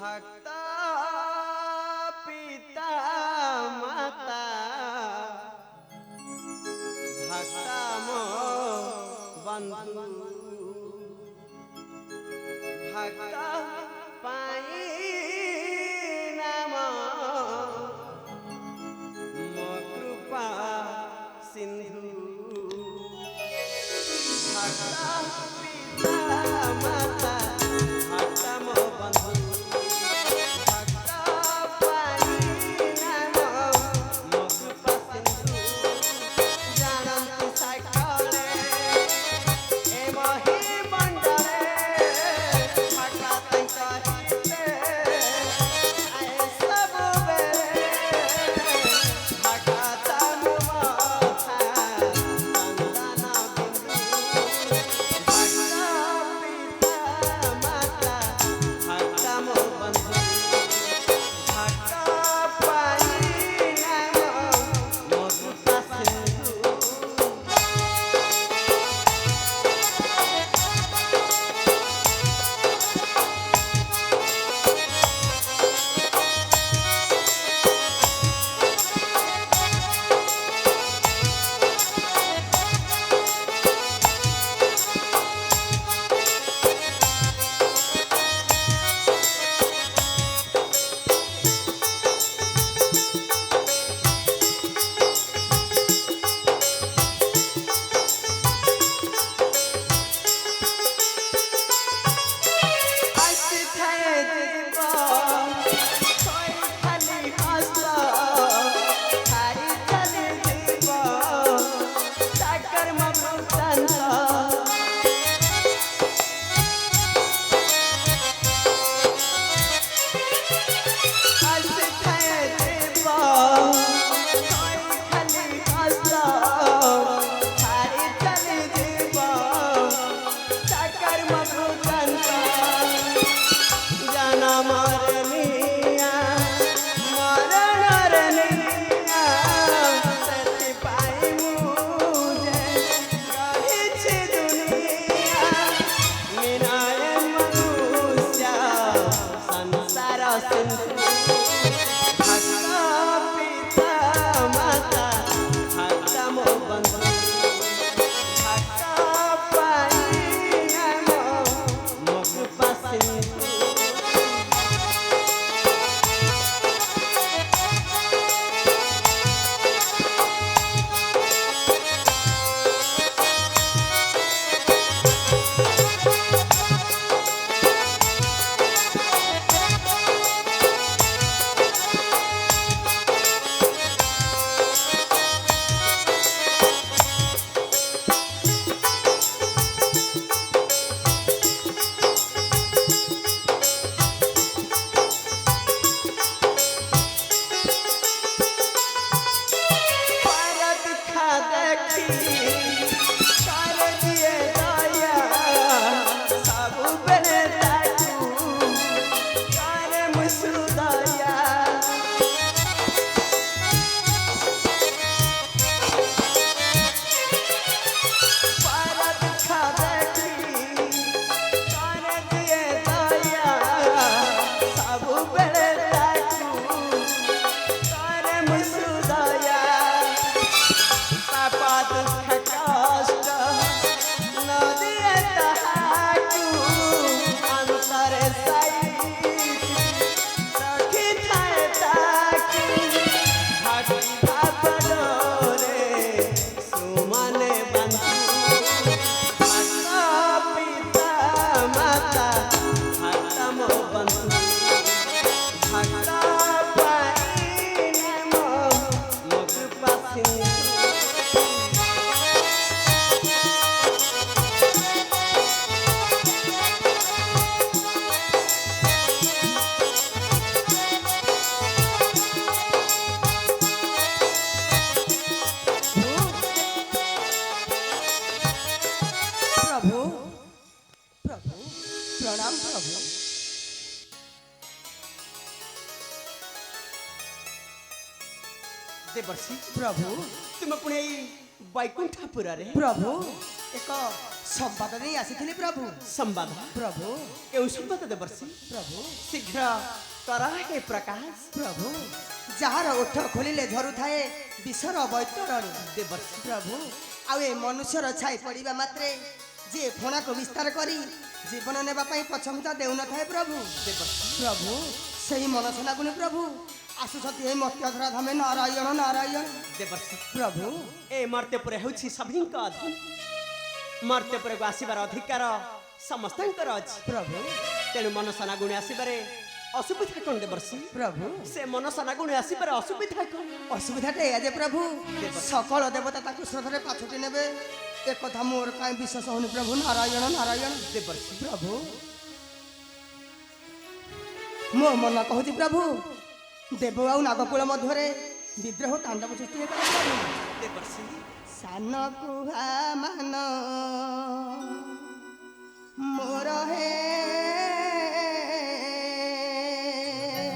भक्ता पिता माता भक्ता मो बंधु भक्ता पाई नाम मो कृपा सिंधु भक्ता पिता माता भक्ता मो बंधु देवर्षि प्रभु तुम अपने बैकुंठपुर रे प्रभु एक संवाद नहीं आसी प्रभु संवाद प्रभु केउ संवाद देवर्षि प्रभु शीघ्र कर हे प्रकाश प्रभु जार ओठ खोलिले झरु थाए विषर बैतरणी देवर्षि प्रभु आउ ए मनुष्यर छाई पड़िबा मात्रे जे फोणा को विस्तार करी जीवन नेबा पई पछमुता देउ न थाए प्रभु देवर्षि प्रभु सही मनसना गुण प्रभु आसुसती हे मत्यधरा धामे नारायण नारायण देवर्षि प्रभु ए मर्त्यपुर हेउछि सभिंक अधीन मर्त्यपुर को आसीबार अधिकार समस्तंकर अछि प्रभु तेणु मनसना गुण आसीबारे असुविधा कोन देवर्षि प्रभु से मनसना गुण आसीबारे असुविधा कोन असुविधाटे या जे प्रभु सकल देवता ताकु श्रद्धरे पाछुटी नेबे एक कथा मोर काई विश्वास होनी प्रभु नारायण नारायण देवर्षि प्रभु मो मन कहूची प्रभु देव आउ नागकुल मध्यरे विद्रोह तांडव सृष्टि करे प्रभु देवर्षि सान कुहा मान मोर हे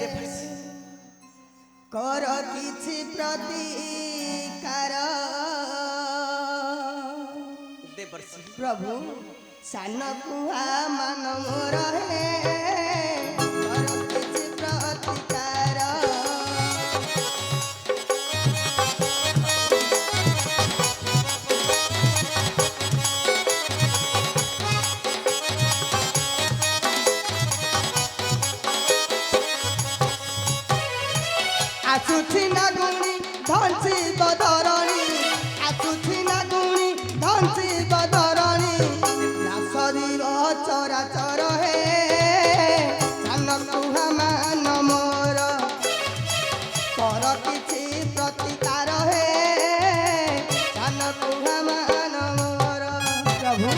देवर्षि कर किछि प्रतिकार देवर्षि प्रभु सान कुहा मान मोर हे कर किछि प्रतिकार आसुछि नागुणी धनसी बदरणी आसुछि नागुणी धनसी बदरणी शरीर चरा चर हे सान कुहा मान मोर कर किछि प्रतिकार हे सान कुहा मान मोर प्रभु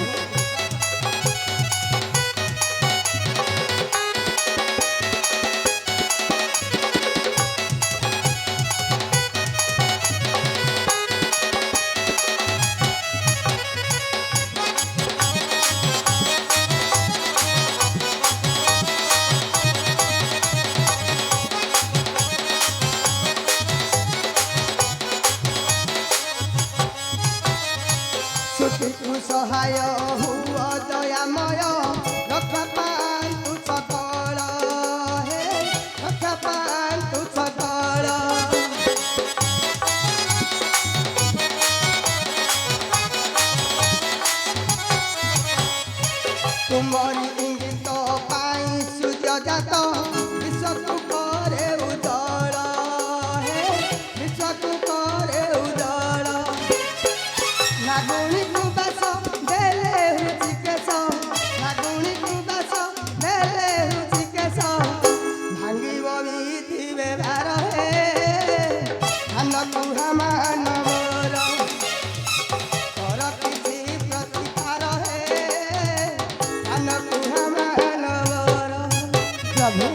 सहाय हुआ दयामय रक्षा पांतु सकल हे रक्षा पांतु सकल तुमरी इंगित पाई सूर्य जात विश्वकु करे उदळ हे विश्वकु करे उदळ नागुणी कुबास देले हुची केश नागुणी कुबास देले हुची केश भांगिब विधि व्यवहार हे धान कुहा मान मोर कर किछि प्रतिकार हे धान कुहा मान मोर प्रभु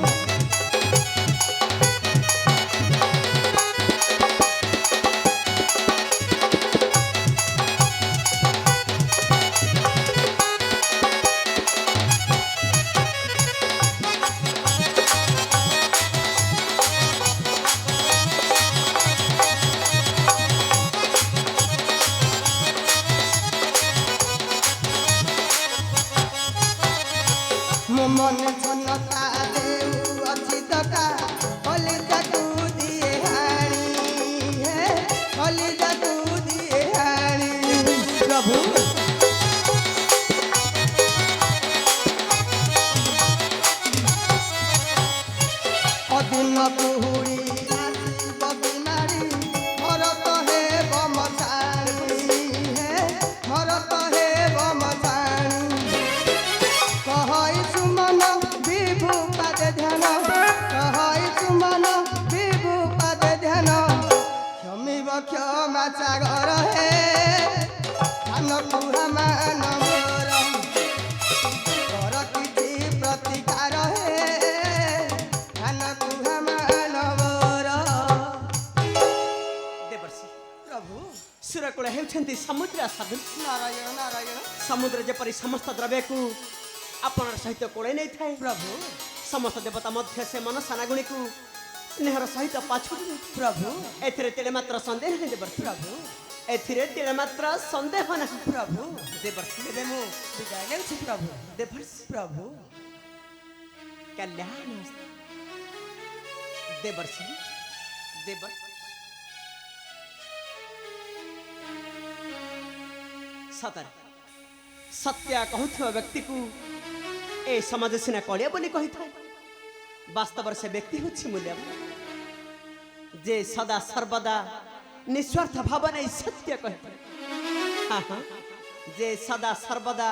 मो मन छनता देउ अछि तका कलि जाकू दिए हाणी हे कलि जाकू दिए हाणी प्रभु अदिन कुहुड़ी आसी बबिनारी भरत हे बमसाणी हे भरत हे बमसाणी कहै सुमन विभु पद ध्यान कहै सुमन विभु पद ध्यान क्षमिब क्षमा सागर हे धान कुहा मान मोर कर किछि प्रतिकार हे धान कुहा मान मोर देवर्षि प्रभु सुरकुल हेउछन्ति समुद्र सदृश नारायण नारायण समुद्र जेपरि समस्त द्रव्य को आपन सहित कोड़े नहीं थाए प्रभु समस्त देवता मध्य से मनसाना गुणी को स्नेहर सहित पाछुड़ी प्रभु एथिरे तेले मात्र संदेह नहीं देवर्षि प्रभु ଏଥିରେ ତିଳେ ମାତ୍ର ସନ୍ଦେହ ନାହିଁ। ପ୍ରଭୁ ଦେବର୍ଷି ଏବେ ମୁଁ ବିଦାୟ ନେଉଛି ପ୍ରଭୁ। ଦେବର୍ଷି ପ୍ରଭୁ କଲ୍ୟାଣ ଦେବର୍ଷି ଦେବର୍ଷି ସତରେ ସତ୍ୟ କହୁଥିବା ବ୍ୟକ୍ତିକୁ ଏ ସମାଜ ସିନା କଳିଆ ବୋଲି କହିଥାଏ, ବାସ୍ତବରେ ସେ ବ୍ୟକ୍ତି ହେଉଛି ମୂଲ୍ୟବାନ, ଯେ ସଦା ସର୍ବଦା ନିଃସ୍ୱାର୍ଥ ଭାବ ନେଇ ସତ୍ୟ କହିଥାଏ। ହଁ ହଁ, ଯେ ସଦା ସର୍ବଦା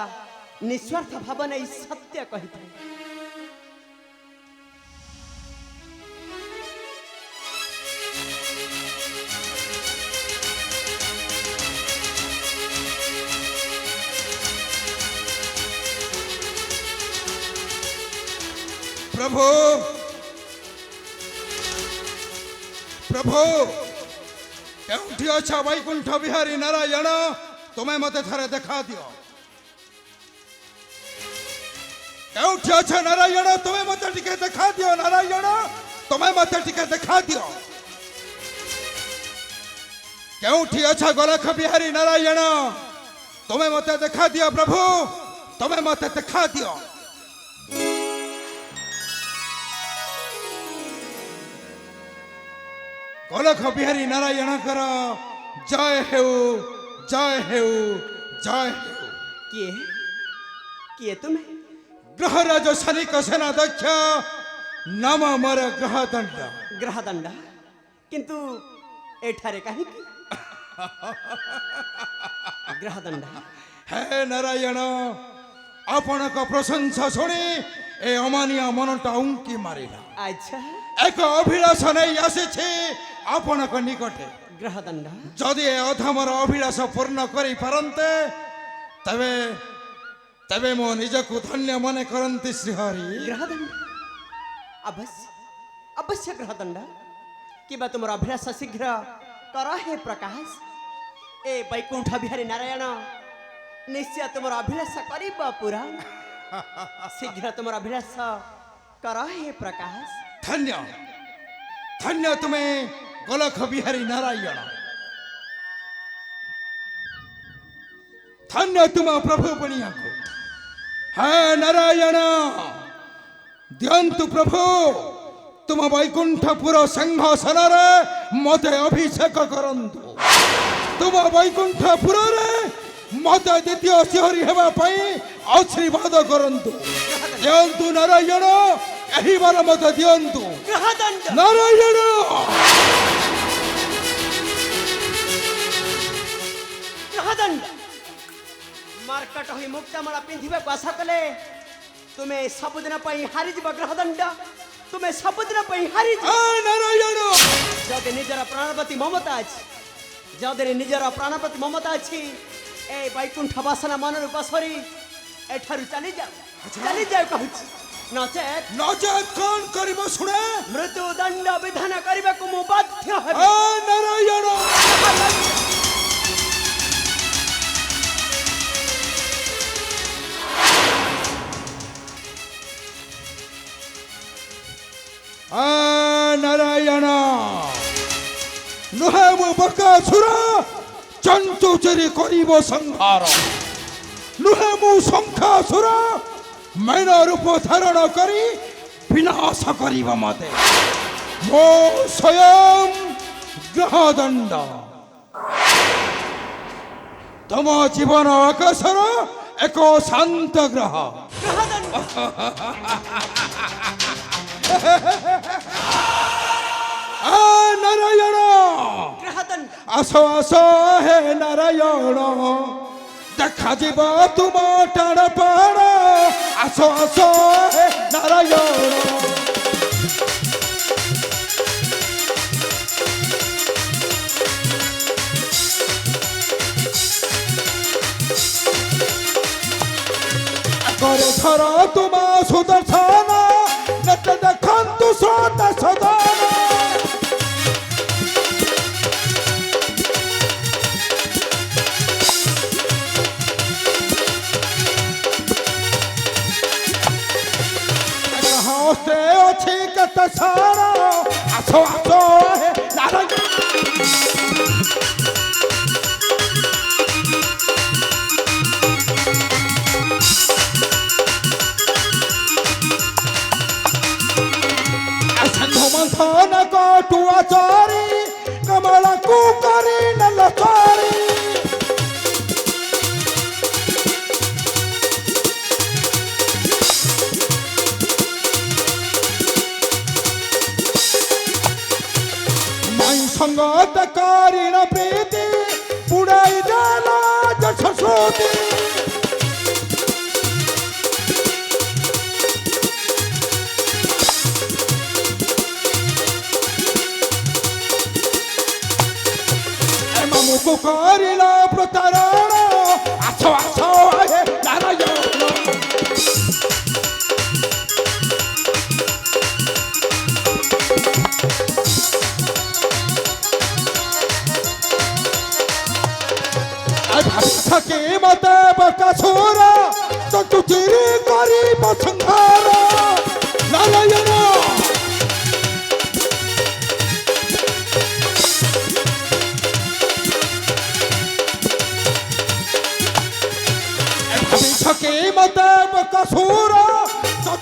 ନିଃସ୍ୱାର୍ଥ ଭାବ ନେଇ ସତ୍ୟ କହିଥାଏ। प्रभु प्रभु केउठी अच्छा वैकुंठ बिहारी नारायण तुम्हें मते थरे देखा दियो। केउठी अच्छा नारायण तुम्हें मते टिके देखा दियो। नारायण तुम्हें मते टिके देखा दियो। केउठी अच्छा गोरख बिहारी नारायण तुम्हें मते देखा दियो। प्रभु तुम्हें मते देखा दियो। गोरख बिहारी नारायण कर जय हेउ जय हेउ जय हेउ। किए किए तुम्हें? ग्रहराज सैनिक सेनाध्यक्ष नाम मोर ग्रहदंड। ग्रहदंड किंतु एठारे कहीं ग्रहदंड हे नारायण आपण को प्रशंसा शुणी ए अमानिया मनटा उंकी मारिला। अच्छा एक अभिलाष नहीं आसी आपण को निकटे। ग्रहदंड जदि ए अधमर अभिलाष पूर्ण करी पारंते तबे तबे मो निजको धन्य मने करंती श्रीहरि। ग्रहदंड अवश्य अवश्य ग्रहदंड किबा तुमर अभिलाष शीघ्र कर हे प्रकाश। ए वैकुंठ बिहारी नारायण निश्चय तुमर अभिलाष करिबा पूरा। शीघ्र तुमर अभिलाष कर हे प्रकाश। धन्य धन्य तुम्हें गोलख बिहारी नारायण। धन्य तुम प्रभु बनिया को। है नारायण दियंतु प्रभु तुम वैकुंठपुर सिंहासन मते अभिषेक करंतु। तुम वैकुंठपुर मते द्वितीय श्रीहरि हेबा पई आशीर्वाद करंतु। दियंतु नारायण एही बार मते दियंतु। ग्रहदंड नारायण ग्रहदंड मार्कट होई मुक्तामाला पिंधिबा को आशा कले तुम्हें सबुदिन पई हारि जीव। ग्रहदंड तुम्हें सबुदिन पई हारि जीव। नारायण जदि निजर प्राणपति ममता अछि जदि निजर प्राणपति ममता अछि ए वैकुंठ वासना मन रूप सरी एठारु चली जाओ कहूछि। नचेत नचेत कौन करिबो सुने। मृत्यु दंड विधान करबा को मु बाध्य हेबि। नारायण नारायण नुहे मु बकासुर चंचुचरी करिबो संहार। नुहे मु शंखासुर मैन रूप धारण करी विनाश करिबो मते। मो स्वयं ग्रहदंड तम जीवन आकाशर एक शांत ग्रह। नारायण ग्रहदंड आसो आसो हे नारायण देखा जीव तुम टाण पाण। आसो आसो हे नारायण करे धर तुम सुदर्शन नट देखंतु श्रोत सदन। हस्ते अच्छी कत सारा आसो आसो हे नारायण टुआ चारी कमला कुकरी नल चारी माई संगत कारिण प्रीति पुड़ाई देला जसोती मामुको कारिला प्रतारण आछो आछो हे नारायण থাকে মতে বকাসুরা তো চিরি করি বসংহার নারায়ণ থাকে মতে বকাসুরা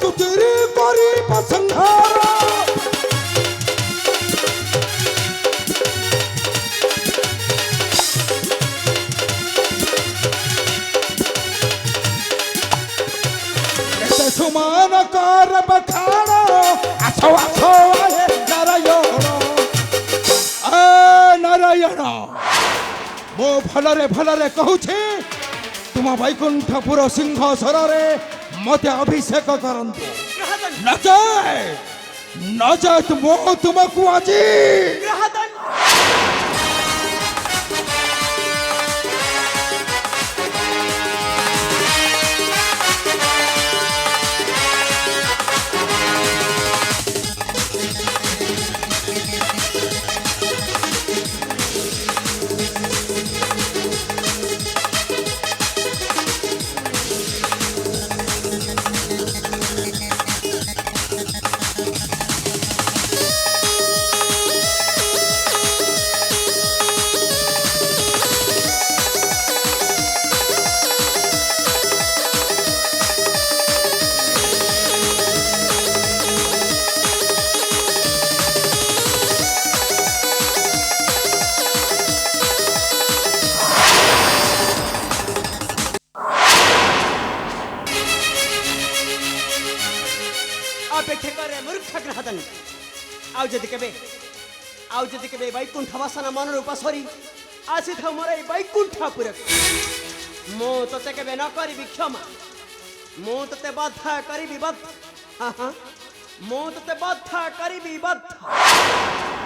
তো চিরি করি বসংহার सुमान कर बखाड़ आछो आछो हे नारायण ए नारायण मो भलरे कहूछे तुम वैकुंठपुर सिंहासन रे मते अभिषेक करंतु नचेत मो तुमको আজি अपेक्षा करे मूर्ख ग्रहदन आउ जदि केबे वैकुंठ वासन मन रूप सरी आसी था मोर वैकुंठपुर मो तते केबे न करी क्षमा मो तते बाधा करी बद्ध हाँ हाँ मो तते बाधा करी बद्ध